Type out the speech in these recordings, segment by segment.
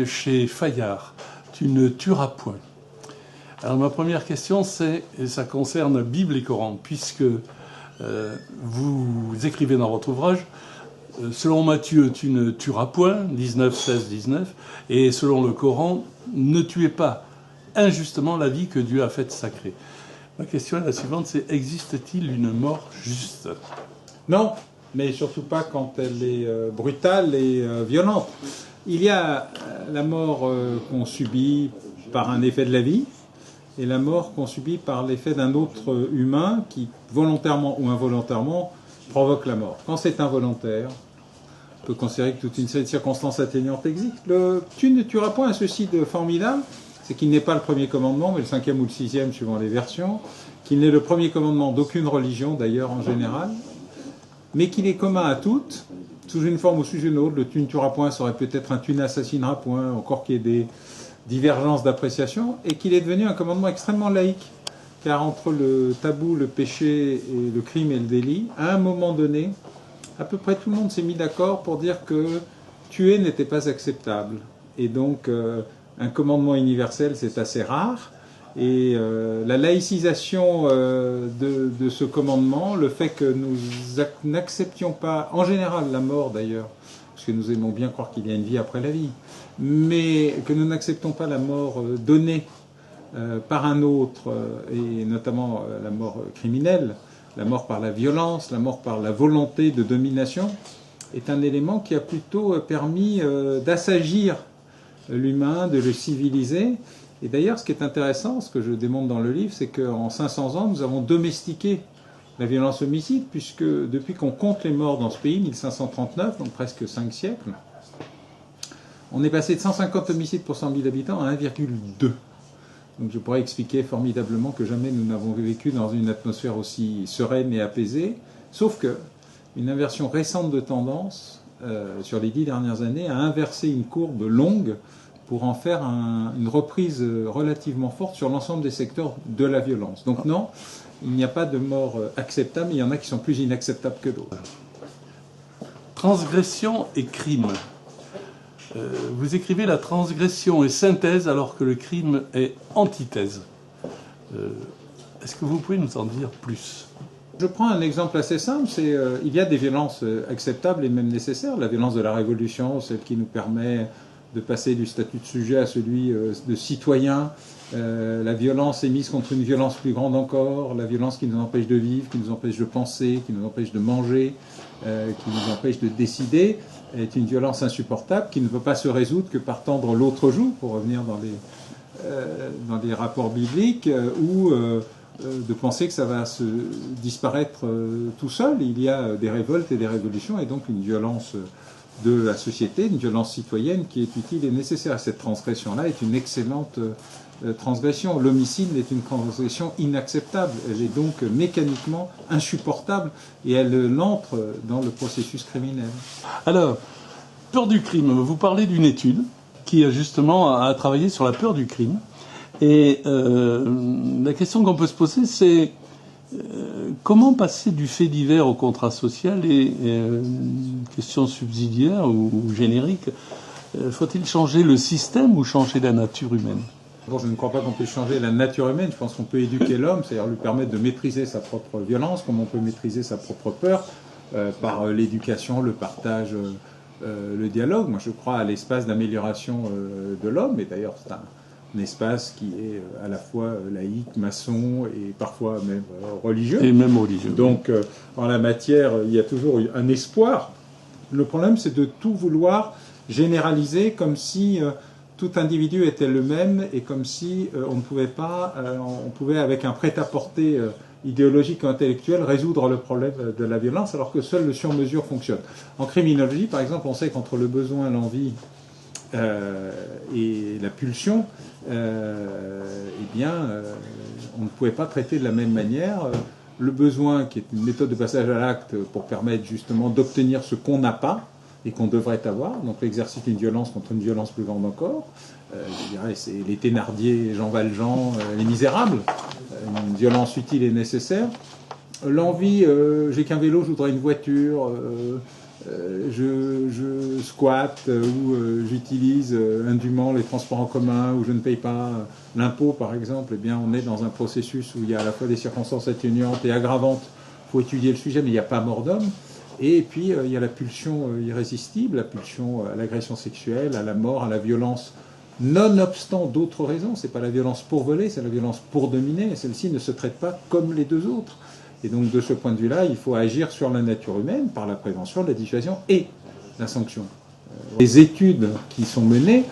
chez Fayard, tu ne tueras point. Alors ma première question, et ça concerne Bible et Coran, puisque vous écrivez dans votre ouvrage, selon Matthieu, tu ne tueras point, 19, 16, 19, et selon le Coran, ne tuez pas injustement la vie que Dieu a faite sacrée. Ma question est la suivante, c'est existe-t-il une mort juste? Non, mais surtout pas quand elle est brutale et violente. Il y a la mort qu'on subit par un effet de la vie, et la mort qu'on subit par l'effet d'un autre humain qui, volontairement ou involontairement, provoque la mort. Quand c'est involontaire, on peut considérer que toute une série de circonstances atténuantes existe. Le « tu ne tueras point » a ceci de formidable, c'est qu'il n'est pas le premier commandement, mais le 5e ou le 6e suivant les versions, qu'il n'est le premier commandement d'aucune religion d'ailleurs en général, mais qu'il est commun à toutes, sous une forme ou sous une autre. Le « tu ne tueras point » serait peut-être un « tu n'assassineras point », encore qu'il y ait des divergences d'appréciation, et qu'il est devenu un commandement extrêmement laïque, car entre le tabou, le péché, et le crime et le délit, à un moment donné, à peu près tout le monde s'est mis d'accord pour dire que tuer n'était pas acceptable. Et donc, un commandement universel, c'est assez rare. Et la laïcisation de ce commandement, le fait que nous n'acceptions pas, en général la mort d'ailleurs, parce que nous aimons bien croire qu'il y a une vie après la vie, mais que nous n'acceptons pas la mort donnée par un autre, et notamment la mort criminelle, la mort par la violence, la mort par la volonté de domination, est un élément qui a plutôt permis d'assagir l'humain, de le civiliser. Et d'ailleurs, ce qui est intéressant, ce que je démontre dans le livre, c'est qu'en 500 ans, nous avons domestiqué la violence homicide, puisque depuis qu'on compte les morts dans ce pays, 1539, donc presque 5 siècles, on est passé de 150 homicides pour 100 000 habitants à 1,2. Donc je pourrais expliquer formidablement que jamais nous n'avons vécu dans une atmosphère aussi sereine et apaisée, sauf que une inversion récente de tendance, sur les 10 dernières années, a inversé une courbe longue pour en faire une reprise relativement forte sur l'ensemble des secteurs de la violence. Donc non, il n'y a pas de mort acceptable, mais il y en a qui sont plus inacceptables que d'autres. Transgression et crime. Vous écrivez la transgression est synthèse alors que le crime est antithèse. Est-ce que vous pouvez nous en dire plus? Je prends un exemple assez simple, il y a des violences acceptables et même nécessaires. La violence de la Révolution, celle qui nous permet de passer du statut de sujet à celui de citoyen. La violence est mise contre une violence plus grande encore, la violence qui nous empêche de vivre, qui nous empêche de penser, qui nous empêche de manger, qui nous empêche de décider, est une violence insupportable qui ne peut pas se résoudre que par tendre l'autre joue, pour revenir dans des rapports bibliques, ou de penser que ça va se disparaître tout seul. Il y a des révoltes et des révolutions, et donc une violence de la société, une violence citoyenne qui est utile et nécessaire. Cette transgression-là est une excellente transgression. L'homicide est une transgression inacceptable. Elle est donc mécaniquement insupportable et elle entre dans le processus criminel. Alors, peur du crime. Vous parlez d'une étude qui justement a travaillé sur la peur du crime. Et la question qu'on peut se poser, c'est comment passer du fait divers au contrat social et une question subsidiaire ou générique, faut-il changer le système ou changer la nature humaine? Bon, je ne crois pas qu'on puisse changer la nature humaine. Je pense qu'on peut éduquer l'homme, c'est-à-dire lui permettre de maîtriser sa propre violence, comme on peut maîtriser sa propre peur, par l'éducation, le partage, le dialogue. Moi, je crois à l'espace d'amélioration de l'homme, et d'ailleurs, c'est un espace qui est à la fois laïque, maçon et parfois même religieux. Et même religieux. Donc, en la matière, il y a toujours un espoir. Le problème, c'est de tout vouloir généraliser comme si tout individu était le même et comme si on ne pouvait pas, on pouvait avec un prêt-à-porter idéologique ou intellectuel résoudre le problème de la violence, alors que seul le sur-mesure fonctionne. En criminologie, par exemple, on sait qu'entre le besoin, l'envie et la pulsion, eh bien, on ne pouvait pas traiter de la même manière le besoin, qui est une méthode de passage à l'acte pour permettre justement d'obtenir ce qu'on n'a pas et qu'on devrait avoir, donc l'exercice d'une violence contre une violence plus grande encore. Je dirais, c'est les Thénardier, Jean Valjean, les Misérables, une violence utile et nécessaire. L'envie, j'ai qu'un vélo, je voudrais une voiture, je squatte ou j'utilise indûment les transports en commun ou je ne paye pas l'impôt, par exemple, eh bien, on est dans un processus où il y a à la fois des circonstances atténuantes et aggravantes. Il faut étudier le sujet, mais il n'y a pas mort d'homme. Et puis, il y a la pulsion irrésistible, la pulsion à l'agression sexuelle, à la mort, à la violence, nonobstant d'autres raisons. Ce n'est pas la violence pour voler, c'est la violence pour dominer. Et celle-ci ne se traite pas comme les deux autres. Et donc, de ce point de vue-là, il faut agir sur la nature humaine par la prévention, la dissuasion et la sanction. Les études qui sont menées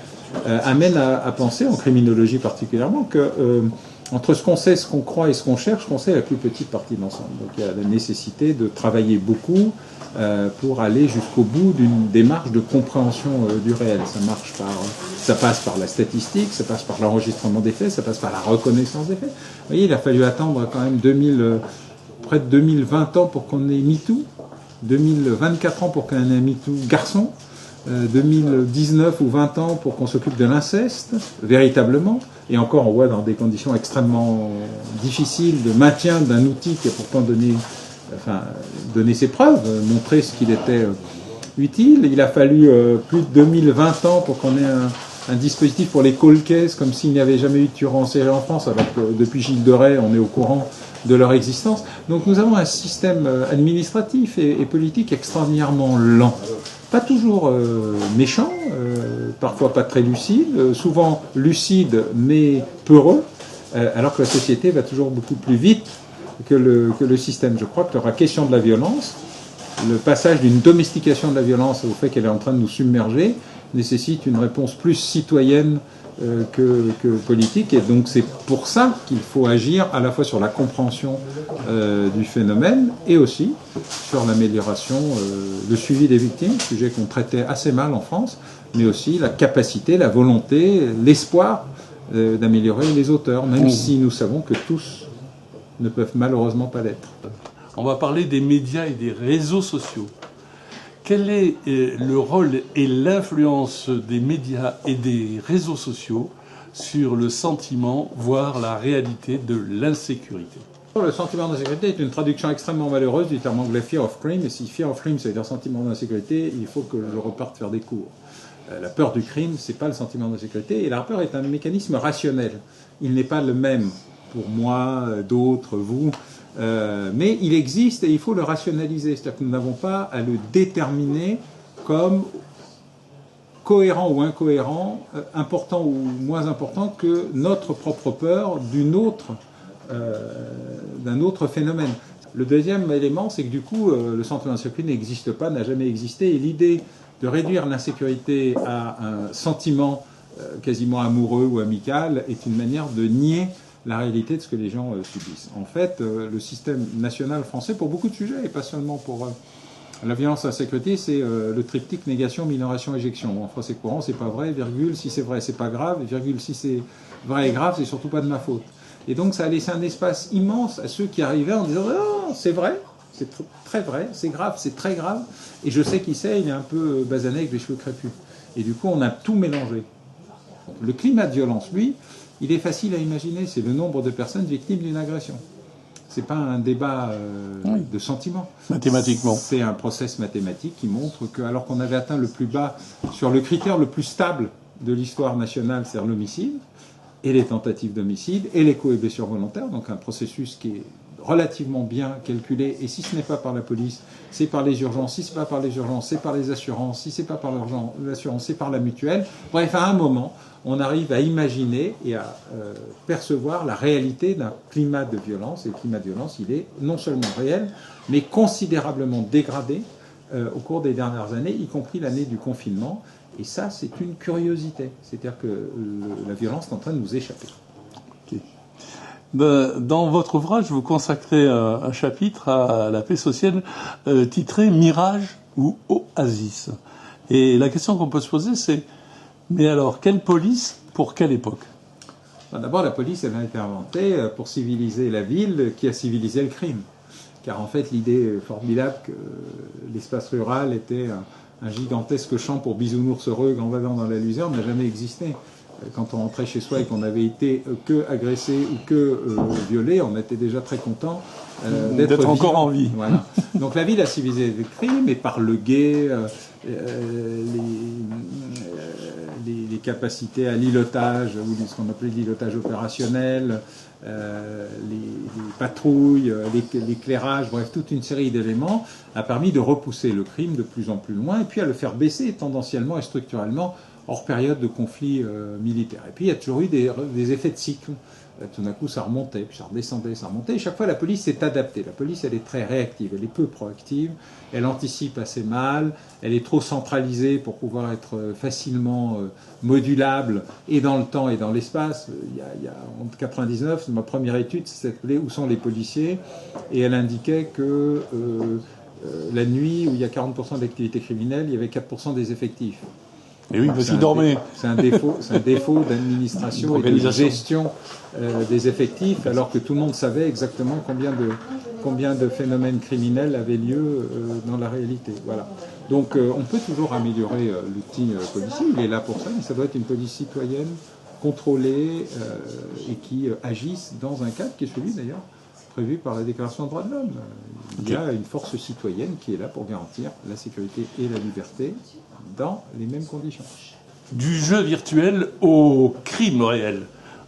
amènent à penser, en criminologie particulièrement, que entre ce qu'on sait, ce qu'on croit et ce qu'on cherche, qu'on sait la plus petite partie de l'ensemble. Donc il y a la nécessité de travailler beaucoup pour aller jusqu'au bout d'une démarche de compréhension du réel. Ça passe par la statistique, ça passe par l'enregistrement des faits, ça passe par la reconnaissance des faits. Vous voyez, il a fallu attendre quand même près de 2020 ans pour qu'on ait MeToo, 2024 ans pour qu'on ait MeToo garçon, 2019 ou 20 ans pour qu'on s'occupe de l'inceste, véritablement, et encore on voit dans des conditions extrêmement difficiles de maintien d'un outil qui a pourtant donné ses preuves, montré ce qu'il était utile. Il a fallu plus de 2020 ans pour qu'on ait un dispositif pour les cold cases, comme s'il n'y avait jamais eu de tueurs en série en France, alors que depuis Gilles de Rais, on est au courant de leur existence. Donc nous avons un système administratif et politique extraordinairement lent. Pas toujours méchant, parfois pas très lucide, souvent lucide mais peureux, alors que la société va toujours beaucoup plus vite que le système. Je crois que la question de la violence, le passage d'une domestication de la violence au fait qu'elle est en train de nous submerger, nécessite une réponse plus citoyenne que politique, et donc c'est pour ça qu'il faut agir à la fois sur la compréhension du phénomène et aussi sur l'amélioration, le suivi des victimes, sujet qu'on traitait assez mal en France, mais aussi la capacité, la volonté, l'espoir d'améliorer les auteurs, même si nous savons que tous ne peuvent malheureusement pas l'être. On va parler des médias et des réseaux sociaux. Quel est le rôle et l'influence des médias et des réseaux sociaux sur le sentiment, voire la réalité de l'insécurité? Le sentiment d'insécurité est une traduction extrêmement malheureuse du terme anglais fear of crime. Et si fear of crime, ça veut dire sentiment d'insécurité, il faut que je reparte faire des cours. La peur du crime, c'est pas le sentiment d'insécurité. Et la peur est un mécanisme rationnel. Il n'est pas le même pour moi, d'autres, vous. Mais il existe et il faut le rationaliser. C'est-à-dire que nous n'avons pas à le déterminer comme cohérent ou incohérent, important ou moins important que notre propre peur d'un autre phénomène. Le deuxième élément, c'est que du coup, le sentiment d'insécurité n'existe pas, n'a jamais existé. Et l'idée de réduire l'insécurité à un sentiment quasiment amoureux ou amical est une manière de nier la réalité de ce que les gens subissent. En fait, le système national français, pour beaucoup de sujets, et pas seulement pour la violence et la sécurité, c'est le triptyque négation, minoration, éjection. En français courant, c'est pas vrai, virgule, si c'est vrai, c'est pas grave, virgule, si c'est vrai et grave, c'est surtout pas de ma faute. Et donc, ça a laissé un espace immense à ceux qui arrivaient en disant « Non, c'est vrai, c'est très vrai, c'est grave, c'est très grave, et je sais qui c'est, il est un peu basané avec les cheveux crépus. » Et du coup, on a tout mélangé. Le climat de violence, lui, il est facile à imaginer, c'est le nombre de personnes victimes d'une agression. Ce n'est pas un débat de sentiments. Mathématiquement. C'est un process mathématique qui montre que, alors qu'on avait atteint le plus bas sur le critère le plus stable de l'histoire nationale, c'est-à-dire l'homicide, et les tentatives d'homicide, et les coups et blessures volontaires, donc un processus qui est relativement bien calculé, et si ce n'est pas par la police, c'est par les urgences, si ce n'est pas par les urgences, c'est par les assurances, si ce n'est pas par l'assurance, c'est par la mutuelle. Bref, à un moment, on arrive à imaginer et à percevoir la réalité d'un climat de violence, et le climat de violence, il est non seulement réel, mais considérablement dégradé au cours des dernières années, y compris l'année du confinement, et ça, c'est une curiosité, c'est-à-dire que la violence est en train de nous échapper. Okay. Dans votre ouvrage, vous consacrez un chapitre à la paix sociale titré « Mirage ou Oasis ». Et la question qu'on peut se poser, c'est mais alors, quelle police pour quelle époque? D'abord, la police, elle a été inventée pour civiliser la ville qui a civilisé le crime. Car en fait, l'idée formidable que l'espace rural était un gigantesque champ pour bisounours heureux gambadant dans la luzerne n'a jamais existé. Quand on rentrait chez soi et qu'on avait été que agressé ou que violé, on était déjà très content d'être encore en vie. Voilà. Donc la ville a civilisé le crime, et par le guet, les capacités à l'îlotage, ou ce qu'on appelait l'îlotage opérationnel, les patrouilles, l'éclairage, bref, toute une série d'éléments a permis de repousser le crime de plus en plus loin, et puis à le faire baisser tendanciellement et structurellement hors période de conflit militaire. Et puis il y a toujours eu des effets de cycle. Tout d'un coup, ça remontait, puis ça redescendait, ça remontait. Et chaque fois, la police s'est adaptée. La police, elle est très réactive, elle est peu proactive, elle anticipe assez mal, elle est trop centralisée pour pouvoir être facilement modulable, et dans le temps et dans l'espace. Il y a en 99, ma première étude s'appelait « Où sont les policiers ?» et elle indiquait que la nuit, où il y a 40% d'activité criminelle, il y avait 4% des effectifs. Et oui, parce qu'ils dormaient. C'est un défaut d'administration et de gestion des effectifs, alors que tout le monde savait exactement combien de phénomènes criminels avaient lieu dans la réalité. Voilà. Donc on peut toujours améliorer l'outil policier, il est là pour ça, mais ça doit être une police citoyenne, contrôlée et qui agisse dans un cadre qui est celui d'ailleurs prévu par la Déclaration des droits de l'homme. Il y a une force citoyenne qui est là pour garantir la sécurité et la liberté dans les mêmes conditions. Du jeu virtuel au crime réel.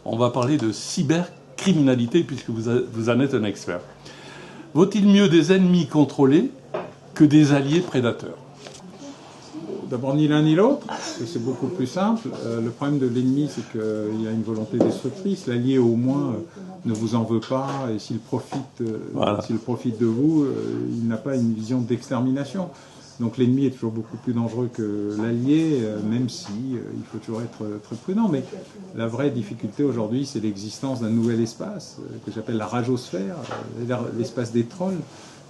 On va parler de cybercriminalité puisque vous en êtes un expert. Vaut-il mieux des ennemis contrôlés que des alliés prédateurs ? D'abord, ni l'un ni l'autre, c'est beaucoup plus simple. Le problème de l'ennemi, c'est qu'il a une volonté destructrice. L'allié, au moins, ne vous en veut pas, et s'il profite de vous, il n'a pas une vision d'extermination. Donc l'ennemi est toujours beaucoup plus dangereux que l'allié, même si il faut toujours être très prudent. Mais la vraie difficulté aujourd'hui, c'est l'existence d'un nouvel espace que j'appelle la ragosphère, l'espace des trolls,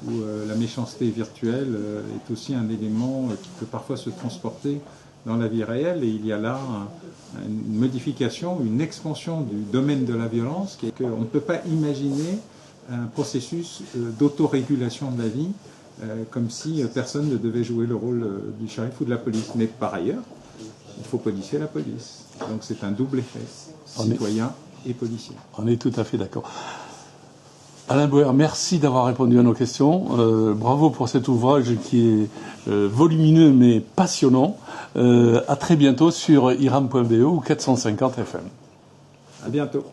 où la méchanceté virtuelle est aussi un élément qui peut parfois se transporter dans la vie réelle. Et il y a là une modification, une expansion du domaine de la violence, qui est qu'on ne peut pas imaginer un processus d'autorégulation de la vie, comme si personne ne devait jouer le rôle du shérif ou de la police. Mais par ailleurs, il faut policier la police. Donc c'est un double effet, citoyen et policier. On est tout à fait d'accord. Alain Bauer, merci d'avoir répondu à nos questions. Bravo pour cet ouvrage qui est volumineux mais passionnant. À très bientôt sur iram.be ou 450 FM. À bientôt.